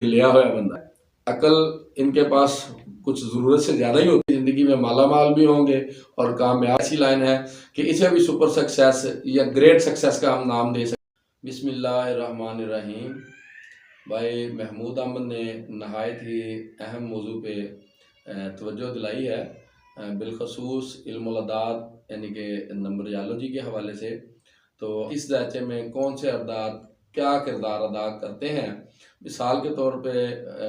लिया हुआ बंदा, अकल इनके पास कुछ ज़रूरत से ज़्यादा ही होती है, ज़िंदगी में मालामाल भी होंगे और कामयाब। ऐसी लाइन है कि इसे भी सुपर सक्सेस या ग्रेट सक्सेस का हम नाम दे सकते। बिस्मिल्लाहिर्रहमानिर्रहीम। भाई महमूद अहमद ने नहायत ही अहम मौजू पे तवज्जो दिलाई है, बिलखसूस इल्मुल अदाद यानी कि नंबरजालॉजी के हवाले से। तो इस ढांचे में कौन से अदाद क्या किरदार अदा करते हैं। मिसाल के तौर पे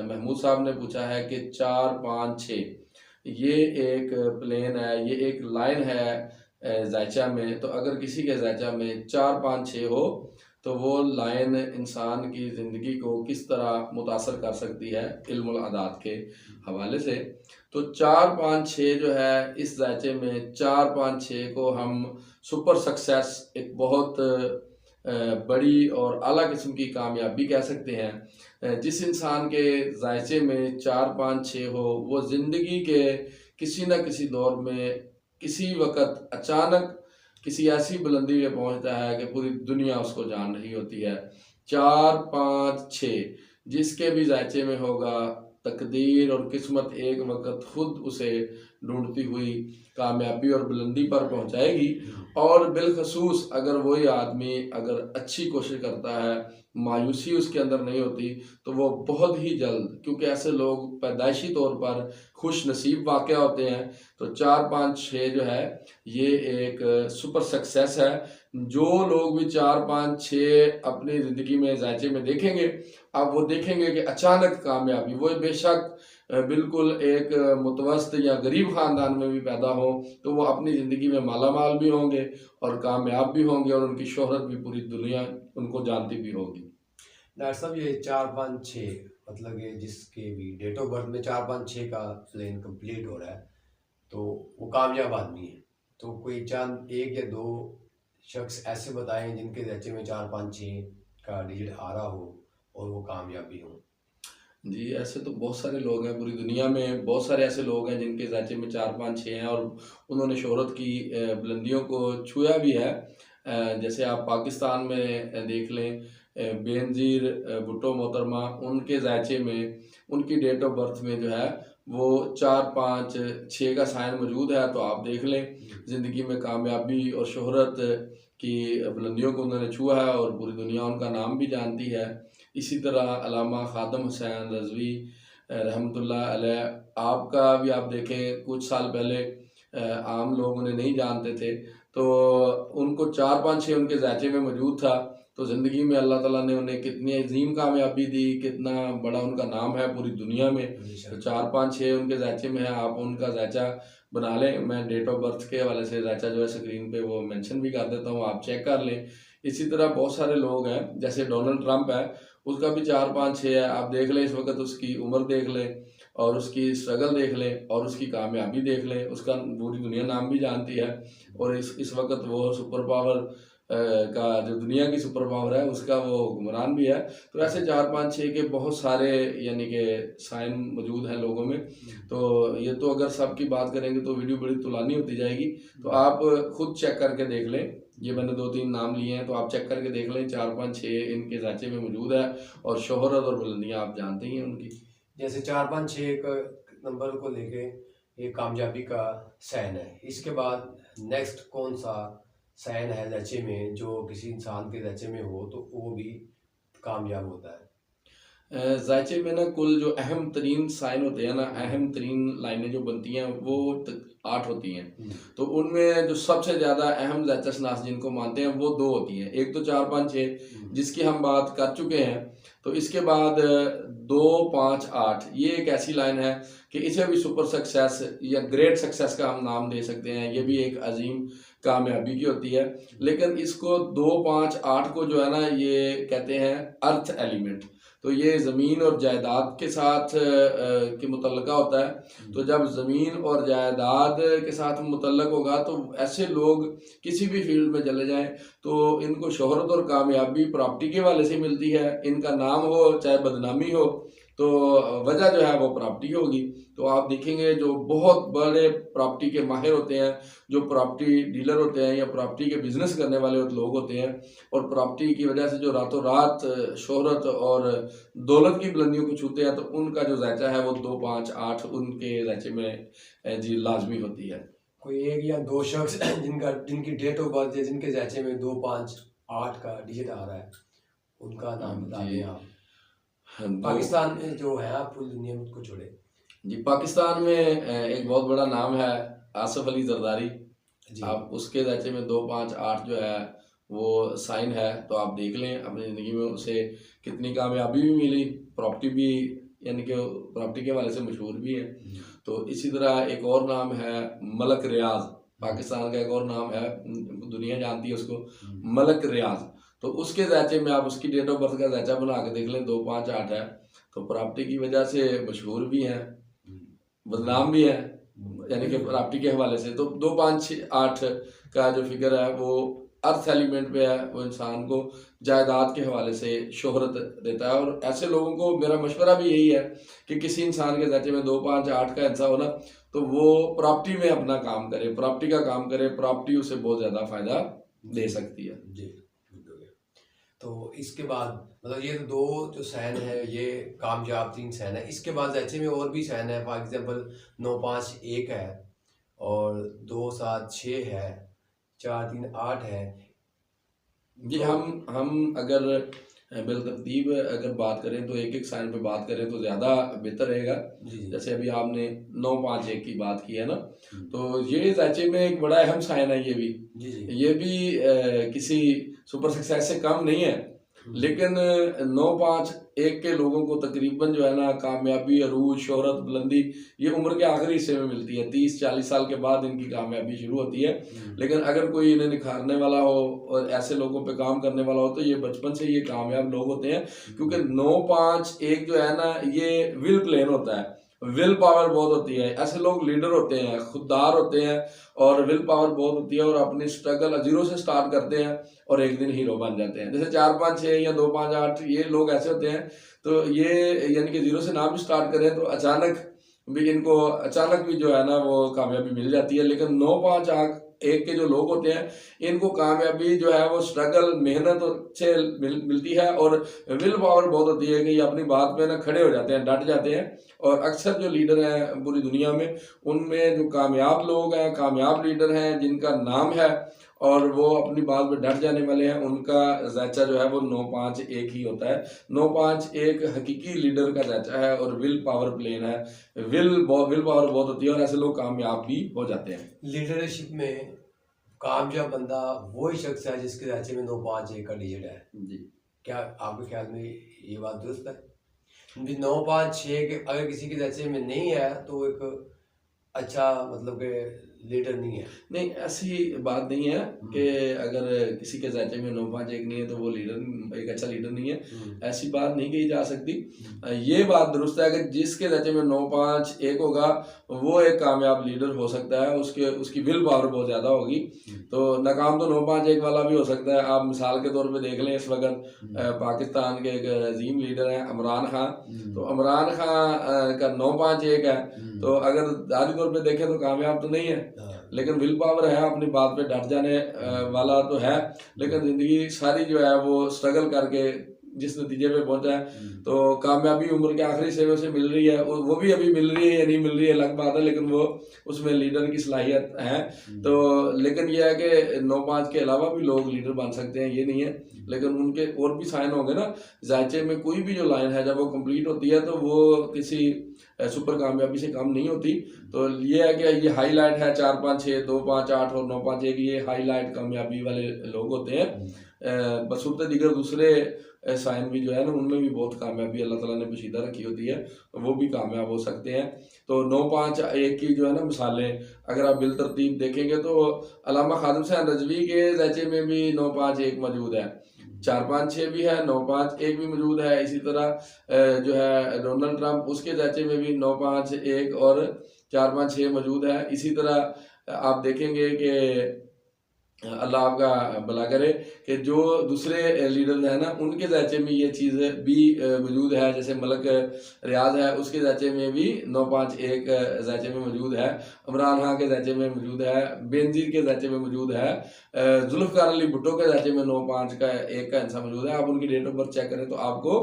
महमूद साहब ने पूछा है कि 4 5 6 ये एक प्लेन है, ये एक लाइन है ज़ायचा में। तो अगर किसी के ज़ायचा में 4 5 6 हो तो वो लाइन इंसान की ज़िंदगी को किस तरह मुतासर कर सकती है इल्मुल अदाद के हवाले से। तो 4 5 6 जो है इस ज़ायचे में 4 5 6 को हम सुपर सक्सेस, एक बहुत बड़ी और आला किस्म की कामयाबी कह सकते हैं। जिस इंसान के ज़ायचे में 4 5 6 हो वो ज़िंदगी के किसी न किसी दौर में किसी वक़्त अचानक किसी ऐसी बुलंदी पे पहुंचता है कि पूरी दुनिया उसको जान रही होती है। 4 5 6 जिसके भी ज़ायचे में होगा, तकदीर और किस्मत एक वक़्त खुद उसे ढूंढती हुई कामयाबी और बुलंदी पर पहुंचाएगी। और बिलखसूस अगर वही आदमी अगर अच्छी कोशिश करता है, मायूसी उसके अंदर नहीं होती, तो वो बहुत ही जल्द, क्योंकि ऐसे लोग पैदाइशी तौर पर खुश नसीब वाक़या होते हैं। तो 4 5 6 जो है ये एक सुपर सक्सेस है। जो लोग भी 4 5 6 अपनी ज़िंदगी में ज़ायचे में देखेंगे, अब वो देखेंगे कि अचानक कामयाबी, वो बेशक बिल्कुल एक मुतवस्तित या गरीब ख़ानदान में भी पैदा हो, तो वो अपनी ज़िंदगी में मालामाल भी होंगे और कामयाब भी होंगे और उनकी शोहरत भी पूरी दुनिया उनको जानती भी होगी। डॉक्टर साहब, ये 4 5 6 मतलब ये जिसके भी डेट ऑफ बर्थ में 4 5 6 का प्लेन कंप्लीट हो रहा है तो वो कामयाब आदमी है। तो कोई चंद एक या दो शख्स ऐसे बताएं जिनके ज़ायचे में 4 5 6 का डिजिट आ रहा हो और वो कामयाब भी हों। जी, ऐसे तो बहुत सारे लोग हैं पूरी दुनिया में, बहुत सारे ऐसे लोग हैं जिनके ज़ायचे में 4 5 6 हैं और उन्होंने शोहरत की बुलंदियों को छुआ भी है। जैसे आप पाकिस्तान में देख लें, बेनज़ीर भुट्टो मोहतरमा, उनके ज़ायचे में उनकी डेट ऑफ बर्थ में जो है वो 4 5 6 का साइन मौजूद है। तो आप देख लें, ज़िंदगी में कामयाबी और शोहरत की बुलंदियों को उन्होंने छुआ है और पूरी दुनिया उनका नाम भी जानती है। इसी तरह अल्लामा ख़ादम हुसैन रज़वी रहमतुल्लाह अलैह, आपका भी आप देखें कुछ साल पहले आम लोग उन्हें नहीं जानते थे, तो उनको 4 5 6 उनके ज़ायचे में मौजूद था। तो ज़िंदगी में अल्लाह ताला ने उन्हें कितनी अज़ीम कामयाबी दी, कितना बड़ा उनका नाम है पूरी दुनिया में। तो 4 5 6 उनके ज़ायचे में है, आप उनका ज़ायचा बना लें। मैं डेट ऑफ बर्थ के हवाले से ज़ायचा जो है स्क्रीन पे वो मेंशन भी कर देता हूँ, आप चेक कर लें। इसी तरह बहुत सारे लोग हैं, जैसे डोनाल्ड ट्रंप है, उसका भी 4 5 6 है। आप देख लें, इस वक़्त उसकी उम्र देख लें और उसकी स्ट्रगल देख लें और उसकी कामयाबी देख लें, उसका पूरी दुनिया नाम भी जानती है। और इस वक़्त वो सुपर पावर का जो दुनिया की सुपर पावर है उसका वो हुक्मरान भी है। तो ऐसे 4 5 6 के बहुत सारे यानी कि साइन मौजूद हैं लोगों में। तो ये तो अगर सबकी बात करेंगे तो वीडियो बड़ी तुलानी होती जाएगी। तो आप खुद चेक करके देख लें, ये मैंने 2 3 नाम लिए हैं, तो आप चेक करके देख लें 4 5 6 इनके ज़ायचे में मौजूद है और शोहरत और बुलंदियाँ आप जानते ही हैं उनकी। जैसे 4 5 6 का नंबर को लेके ये कामयाबी का साइन है, इसके बाद नेक्स्ट कौन सा साइन है ज़ायचे में जो किसी इंसान के ज़ायचे में हो तो वो भी कामयाब होता है? ज़ायचे में ना कुल जो अहम तरीन साइन होते हैं ना, अहम तरीन लाइनें जो बनती हैं वो 8 होती हैं। तो उनमें जो सबसे ज़्यादा अहम ज़ायचा शनास जिनको मानते हैं वो 2 होती हैं। एक तो 4 5 6 जिसकी हम बात कर चुके हैं। तो इसके बाद 2 5 8 ये एक ऐसी लाइन है कि इसे भी सुपर सक्सेस या ग्रेट सक्सेस का हम नाम दे सकते हैं। ये भी एक अजीम कामयाबी की होती है। लेकिन इसको 2 5 8 को जो है ना, ये कहते हैं अर्थ एलिमेंट। तो ये ज़मीन और जायदाद के साथ के मुतल्लका होता है। तो जब ज़मीन और जायदाद के साथ मुतल्लक होगा तो ऐसे लोग किसी भी फील्ड में चले जाएं तो इनको शोहरत और कामयाबी प्रॉपर्टी के वाले से मिलती है। इनका नाम हो चाहे बदनामी हो, तो वजह जो है वो प्रॉपर्टी होगी। तो आप देखेंगे जो बहुत बड़े प्रॉपर्टी के माहिर होते हैं, जो प्रॉपर्टी डीलर होते हैं या प्रॉपर्टी के बिजनेस करने वाले लोग होते हैं, और प्रॉपर्टी की वजह से जो रातों रात शोहरत और दौलत की बुलंदियों को छूते हैं, तो उनका जो जायचा है वो 2, 5, 8 उनके जायचे में जी लाजमी होती है। कोई एक या दो शख्स जिनकी डेट ऑफ बर्थ है, जिनके जायचे में 2, 5, 8 का डिजिट आ रहा है, उनका नाम बता जी दें आप। दो पाकिस्तान में जो है, आप पूरी दुनिया में उसको छोड़े। जी पाकिस्तान में एक बहुत बड़ा नाम है आसिफ अली जरदारी। जी आप उसके जायचे में 2, 5, 8 जो है वो साइन है, तो आप देख लें अपनी ज़िंदगी में उसे कितनी कामयाबी भी मिली, प्रॉपर्टी भी, यानी कि प्रॉपर्टी के हवाले से मशहूर भी है। तो इसी तरह एक और नाम है मलक रियाज, पाकिस्तान का एक और नाम है, दुनिया जानती है उसको, मलक रियाज। तो उसके जायचे में आप उसकी डेट ऑफ बर्थ का जायचा बना के देख लें, 2, 5, 8 है। तो प्रॉपर्टी की वजह से मशहूर भी हैं, बदनाम भी है, यानी कि प्रॉपर्टी के हवाले से। तो 2, 5, 6, 8 का जो फिगर है वो अर्थ एलिमेंट पे है, वो इंसान को जायदाद के हवाले से शोहरत देता है। और ऐसे लोगों को मेरा मशवरा भी यही है कि किसी इंसान के जायचे में 2, 5, 8 का हिस्सा हो ना, तो वो प्रॉपर्टी में अपना काम करे, प्रॉपर्टी का काम करे, प्रॉपर्टी उसे बहुत ज़्यादा फायदा दे सकती है। जी, तो इसके बाद मतलब ये दो जो सैन है, ये कामयाब 3 सैन है। इसके बाद जायचे में और भी सैन है, फॉर एग्जांपल 9, 5, 1 है, और 2, 7, 6 है, 4, 3, 8 है। जी हम अगर बिलतरतीब अगर बात करें तो एक एक साइन पे बात करें तो ज़्यादा बेहतर रहेगा। जी जी जैसे अभी आपने 9, 5, 1 की बात की है ना, तो ये जायचे में एक बड़ा अहम साइन है। ये भी जी जी ये भी किसी सुपर सक्सेस से कम नहीं है, लेकिन 9, 5, 1 के लोगों को तकरीबन जो है ना कामयाबी, अरूज, शोहरत, बुलंदी ये उम्र के आखिरी हिस्से में मिलती है। 30-40 साल के बाद इनकी कामयाबी शुरू होती है। लेकिन अगर कोई इन्हें निखारने वाला हो और ऐसे लोगों पे काम करने वाला हो, तो ये बचपन से ये कामयाब लोग होते हैं। क्योंकि 9, 5, 1 जो है ना, ये विल प्लेन होता है, विल पावर बहुत होती है। ऐसे लोग लीडर होते हैं, खुददार होते हैं, और विल पावर बहुत होती है, और अपनी स्ट्रगल जीरो से स्टार्ट करते हैं और एक दिन हीरो बन जाते हैं। जैसे 4, 5, 6 या 2, 5, 8 ये लोग ऐसे होते हैं, तो ये यानी कि जीरो से ना भी स्टार्ट करें तो अचानक भी जो है ना वो कामयाबी मिल जाती है। लेकिन 9, 5, 8, 1 के जो लोग होते हैं, इनको कामयाबी जो है वो स्ट्रगल, मेहनत से मिलती है, और विल पावर बहुत होती है कि ये अपनी बात पे ना खड़े हो जाते हैं, डट जाते हैं। और अक्सर जो लीडर हैं पूरी दुनिया में, उनमें जो कामयाब लोग हैं, कामयाब लीडर हैं जिनका नाम है और वो अपनी बात पे डट जाने वाले हैं, उनका जायचा जो है वो 9, 5, 1 ही होता है। 9, 5, 1 हकीकी लीडर का जायचा है और विल पावर प्लेन है। विल पावर बहुत होती है, और ऐसे लोग कामयाब भी हो जाते हैं। लीडरशिप में कामयाब बंदा वही शख्स है जिसके जायचे में 9, 5, 1 का डिजिट है। जी क्या आपके ख्याल में ये बात दुरुस्त है? 9, 5, 6 के अगर किसी के जायचे में नहीं है तो एक अच्छा मतलब कि लीडर नहीं है। नहीं, ऐसी बात नहीं है कि अगर किसी के जायचे में 9, 5, 1 नहीं है तो वो लीडर एक अच्छा लीडर नहीं है। ऐसी बात नहीं कही जा सकती। ये बात दुरुस्त है कि जिसके जायचे में 9, 5, 1 होगा वो एक कामयाब लीडर हो सकता है, उसकी विल पावर बहुत ज़्यादा होगी। तो नाकाम तो 9, 5, 1 वाला भी हो सकता है। आप मिसाल के तौर पे देख लें, इस वक्त पाकिस्तान के एक अजीम लीडर हैं इमरान खान। तो इमरान खान का 9, 5, 1 है, तो अगर दादी तौर पे देखें तो कामयाब तो नहीं है, लेकिन विल पावर है, अपनी बात पे डट जाने वाला तो है। लेकिन ज़िंदगी सारी जो है वो स्ट्रगल करके जिस नतीजे पे पहुंचा है, तो कामयाबी उम्र के आखिरी से उसे मिल रही है। वो भी अभी मिल रही है या नहीं मिल रही है अलग बात है, लेकिन वो उसमें लीडर की सलाहियत है। तो लेकिन यह है कि 9, 5 के अलावा भी लोग लीडर बन सकते हैं, ये नहीं है। लेकिन उनके और भी साइन होंगे ना जायचे में। कोई भी जो लाइन है जब वो कंप्लीट होती है तो वो किसी सुपर कामयाबी से कम नहीं होती। तो ये है कि ये हाईलाइट है 4, 5, 6, 2, 5, 8 और 9, 5, 1 ये हाईलाइट कामयाबी वाले लोग होते हैं। बशर्ते दीगर दूसरे साइन भी जो है ना उनमें भी बहुत कामयाबी अल्लाह ताला ने पोशीदा रखी होती है, वो भी कामयाब हो सकते हैं। तो 9, 5, 1 की जो है ना मिसालें अगर आप बिल तरतीब देखेंगे तो अल्लामा खादिम हुसैन रजवी के जायचे में भी 9, 5, 1 मौजूद है, 4, 5, 6 भी है, 9, 5, 1 भी मौजूद है। इसी तरह जो है डोनाल्ड ट्रंप, उसके जायचे में भी 9, 5, 1 और 4, 5, 6 मौजूद है। इसी तरह आप देखेंगे कि अल्लाह आपका भला करे कि जो दूसरे लीडर हैं ना उनके ज़ायचे में ये चीज़ भी मौजूद है। जैसे मलक रियाज है उसके ज़ायचे में भी 951 ज़ायचे में मौजूद है, इमरान खान के ज़ायचे में मौजूद है, बेनज़ीर के ज़ायचे में मौजूद है, जुल्फ़िकार अली भुट्टो के ज़ायचे में 951 का हिस्सा मौजूद है। आप उनकी डेट ऑफ बर्थ चेक करें तो आपको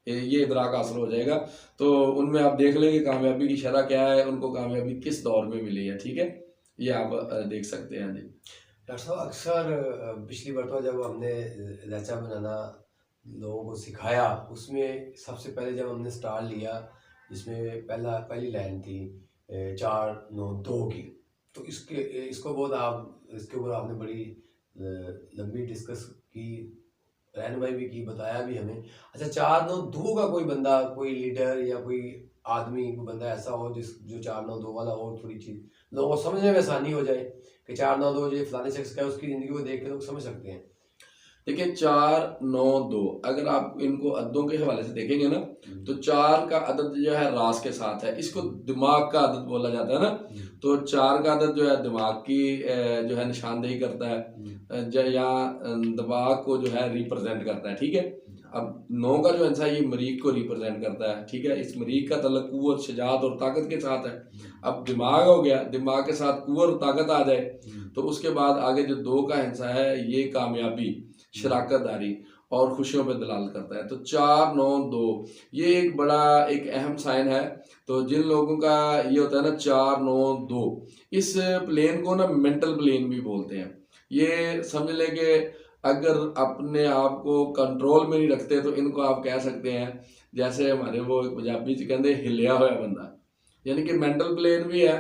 ये इदराक हासिल हो जाएगा। तो उनमें आप देख लेंगे कामयाबी की शरह क्या है, उनको कामयाबी किस दौर में मिली है। ठीक है, ये आप देख सकते हैं जी। डॉक्टर साहब अक्सर पिछली मरतबा जब हमने लहजा बनाना लोगों को सिखाया, उसमें सबसे पहले जब हमने स्टार्ट लिया, इसमें पहली लाइन थी 4-9-2 की। तो इसको बहुत आप इसके ऊपर आपने बड़ी लंबी डिस्कस की, रहनुमाई भी की, बताया भी हमें। अच्छा, 4-9-2 का कोई बंदा, कोई लीडर या कोई आदमी, कोई बंदा ऐसा हो जो 4-9-2 वाला हो, थोड़ी चीज़ लोगों को समझने में आसानी हो जाए कि 4-9-2 जो फलाने शख्स का है, उसकी ज़िंदगी को देख के लोग समझ सकते हैं। देखिए 4-9-2 अगर आप इनको अददों के हवाले से देखेंगे ना तो 4 का अदद जो है रास के साथ है, इसको दिमाग का अदद बोला जाता है ना। तो 4 का अदद जो है दिमाग की जो है निशानदेही करता है, या दिमाग को जो है रिप्रेजेंट करता है। ठीक है, अब 9 का जो हिस्सा है ये मरीख को रिप्रेजेंट करता है। ठीक है, इस मरीख का तल्लुक कुव्वत, शजाअत और ताकत के साथ है। अब दिमाग हो गया, दिमाग के साथ कुव्वत और ताकत आ जाए तो उसके बाद आगे जो 2 का हिस्सा है ये कामयाबी, शराकतदारी और खुशियों पे दलाल करता है। तो 4-9-2 ये एक बड़ा एक अहम साइन है। तो जिन लोगों का ये होता है ना 4-9-2, इस प्लेन को ना मेंटल प्लेन भी बोलते हैं। ये समझ लें कि अगर अपने आप को कंट्रोल में नहीं रखते तो इनको आप कह सकते हैं जैसे हमारे वो पंजाबी च कहते हिलिया हुआ बंदा, यानी कि मेंटल प्लेन भी है,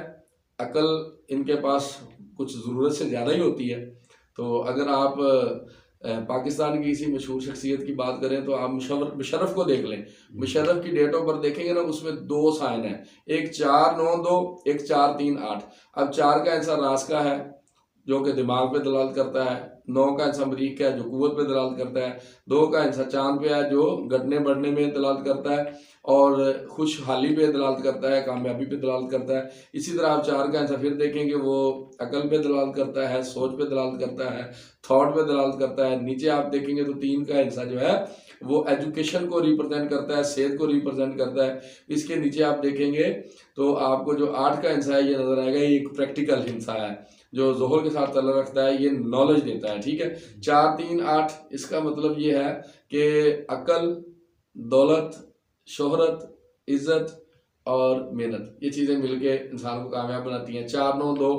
अकल इनके पास कुछ ज़रूरत से ज़्यादा ही होती है। तो अगर आप पाकिस्तान की किसी मशहूर शख्सियत की बात करें तो आप मुशर्रफ को देख लें। मुशर्रफ की डेट ऑफ बर्थ देखेंगे ना उसमें 2 साइन है, एक 4-9-2, एक 4-3-8। अब 4 का आंसर रास का है जो कि दिमाग पे दलाल करता है, 9 का आंसर मरीख का है जो कुव्वत पे दलाल करता है, 2 का आंसर चांद पे है जो घटने बढ़ने में दलाल करता है और खुशहाली पे दलाल करता है, कामयाबी पे दलाल करता है। इसी तरह आप 4 का आंसर फिर देखेंगे वो अकल पे दलाल करता है, सोच पे दलाल करता है, थॉट पे दलाल करता है। नीचे आप देखेंगे तो 3 का हिस्सा जो है वो एजुकेशन को रिप्रेजेंट करता है, सेहत को रिप्रेजेंट करता है। इसके नीचे आप देखेंगे तो आपको जो 8 का हिस्सा है ये नजर आएगा, ये एक प्रैक्टिकल हिस्सा है जो जोहर के साथ ताल्लुक रखता है, ये नॉलेज देता है। ठीक है, 4-3-8 इसका मतलब ये है कि अकल, दौलत, शोहरत, इज्जत और मेहनत, ये चीज़ें मिलके इंसान को कामयाब बनाती हैं। 4-9-2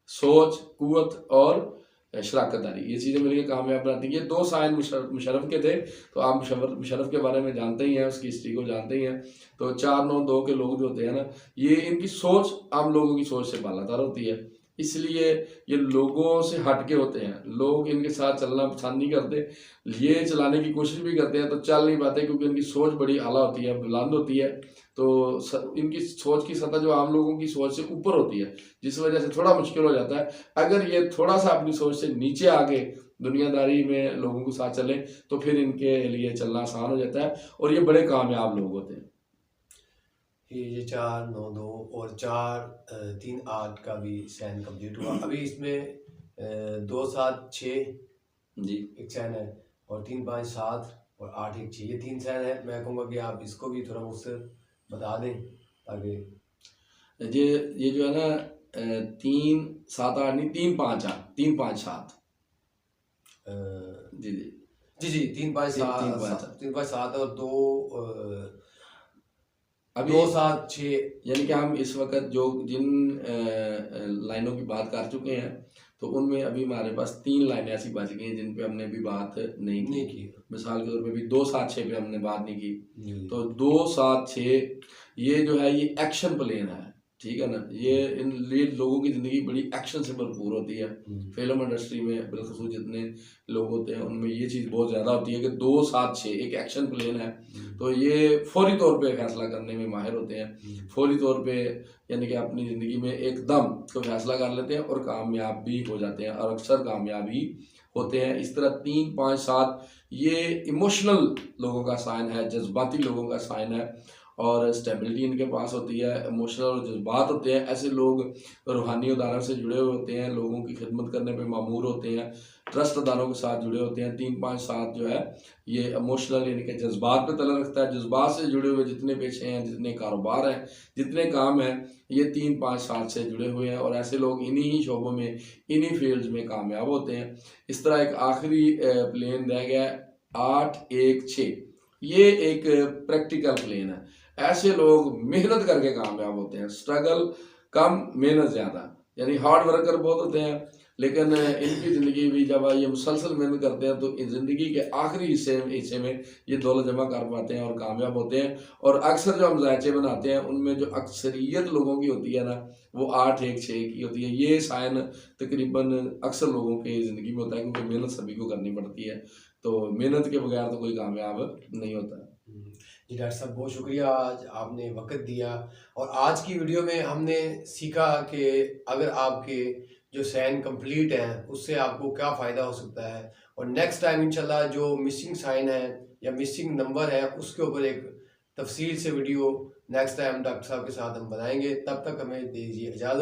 सोच, कुव्वत और शराकतदारी, ये चीज़ें मिलकर कामयाब बनाती हैं। ये 2 साइन मुशर्रफ के थे। तो आप मुशर्रफ के बारे में जानते ही हैं, उसकी हिस्ट्री को जानते ही हैं। तो 4-9-2 के लोग जो होते हैं ना, ये इनकी सोच आम लोगों की सोच से बालातर होती है, इसलिए ये लोगों से हट के होते हैं। लोग इनके साथ चलना पसंद नहीं करते, ये चलाने की कोशिश भी करते हैं तो चल नहीं पाते क्योंकि इनकी सोच बड़ी आला होती है, बुलंद होती है। तो इनकी सोच की सतह जो आम लोगों की सोच से ऊपर होती है, जिस वजह से थोड़ा मुश्किल हो जाता है। अगर ये थोड़ा सा अपनी सोच से नीचे आके दुनियादारी में लोगों के साथ चलें तो फिर इनके लिए चलना आसान हो जाता है और ये बड़े कामयाब लोग होते हैं। ये 4-9-2 और 4-3-8 का भी साइन कंप्लीट हुआ। अभी इसमें 2-7-6 जी एक साइन है और 3-5-7 और 8-1-6 ये 3 साइन है। मैं कहूँगा कि आप इसको भी थोड़ा मुझसे बता दें ताकि ये जो है ना 3-7-8 नहीं, 3-5-8, 3-5-7 जी जी जी 3-5-7 3-5-7 और 2-7-6 यानी कि हम इस वक्त जो जिन लाइनों की बात कर चुके हैं तो उनमें अभी हमारे पास 3 लाइनें ऐसी बच गई हैं जिन पे हमने अभी बात नहीं की। मिसाल के तौर पे भी 2-7-6 पे हमने बात नहीं की। तो 2-7-6 ये जो है ये एक्शन प्लेन है, ठीक है ना। ये लोगों की ज़िंदगी बड़ी एक्शन से भरपूर होती है। फिल्म इंडस्ट्री में बिलखसूस जितने लोग होते हैं उनमें ये चीज़ बहुत ज़्यादा होती है कि 2-7-6 एक एक्शन प्लेन है। तो ये फौरी तौर पे फैसला करने में माहिर होते हैं, फौरी तौर पे यानी कि अपनी ज़िंदगी में एकदम तो फैसला कर लेते हैं और कामयाब भी हो जाते हैं और अक्सर कामयाब ही होते हैं। इस तरह 3-5-7 ये इमोशनल लोगों का साइन है, जज्बाती लोगों का साइन है और स्टेबिलिटी इनके पास होती है, इमोशनल जज्बात होते हैं। ऐसे लोग रूहानी अदारों से जुड़े हुए होते हैं, लोगों की खिदमत करने पे मामूर होते हैं, ट्रस्ट अदारों के साथ जुड़े होते हैं। 3 5 7 जो है ये इमोशनल यानी कि जज्बात पे तलब रखता है। जज्बात से जुड़े हुए जितने पेशे हैं, जितने कारोबार हैं, जितने काम हैं, ये 3 5 7 से जुड़े हुए हैं और ऐसे लोग इन्हीं ही शोबों में, इन्हीं फील्ड्स में कामयाब होते हैं। इस तरह एक आखिरी प्लेन रह गया 8 1 6। ये एक प्रैक्टिकल प्लेन है। ऐसे लोग मेहनत करके कामयाब होते हैं, स्ट्रगल कम मेहनत ज़्यादा, यानी हार्ड वर्कर बहुत होते हैं, लेकिन इनकी ज़िंदगी भी जब ये मुसलसल मेहनत करते हैं तो इस ज़िंदगी के आखिरी हिस्से में ये दौलत जमा कर पाते हैं और कामयाब होते हैं। और अक्सर जो हम जायचे बनाते हैं उनमें जो अक्सरियत लोगों की होती है ना, वो 8 1 6 की होती है। ये साइन तकरीबन अक्सर लोगों की ज़िंदगी में होता है, क्योंकि मेहनत सभी को करनी पड़ती है। तो मेहनत के बगैर तो कोई कामयाब नहीं होता। जी डॉक्टर साहब, बहुत शुक्रिया, आज आपने वक्त दिया। और आज की वीडियो में हमने सीखा कि अगर आपके जो साइन कंप्लीट हैं उससे आपको क्या फ़ायदा हो सकता है। और नेक्स्ट टाइम इंशाल्लाह जो मिसिंग साइन है या मिसिंग नंबर है उसके ऊपर एक तफसील से वीडियो नेक्स्ट टाइम डॉक्टर साहब के साथ हम बनाएंगे। तब तक हमें दीजिए इजाज़त।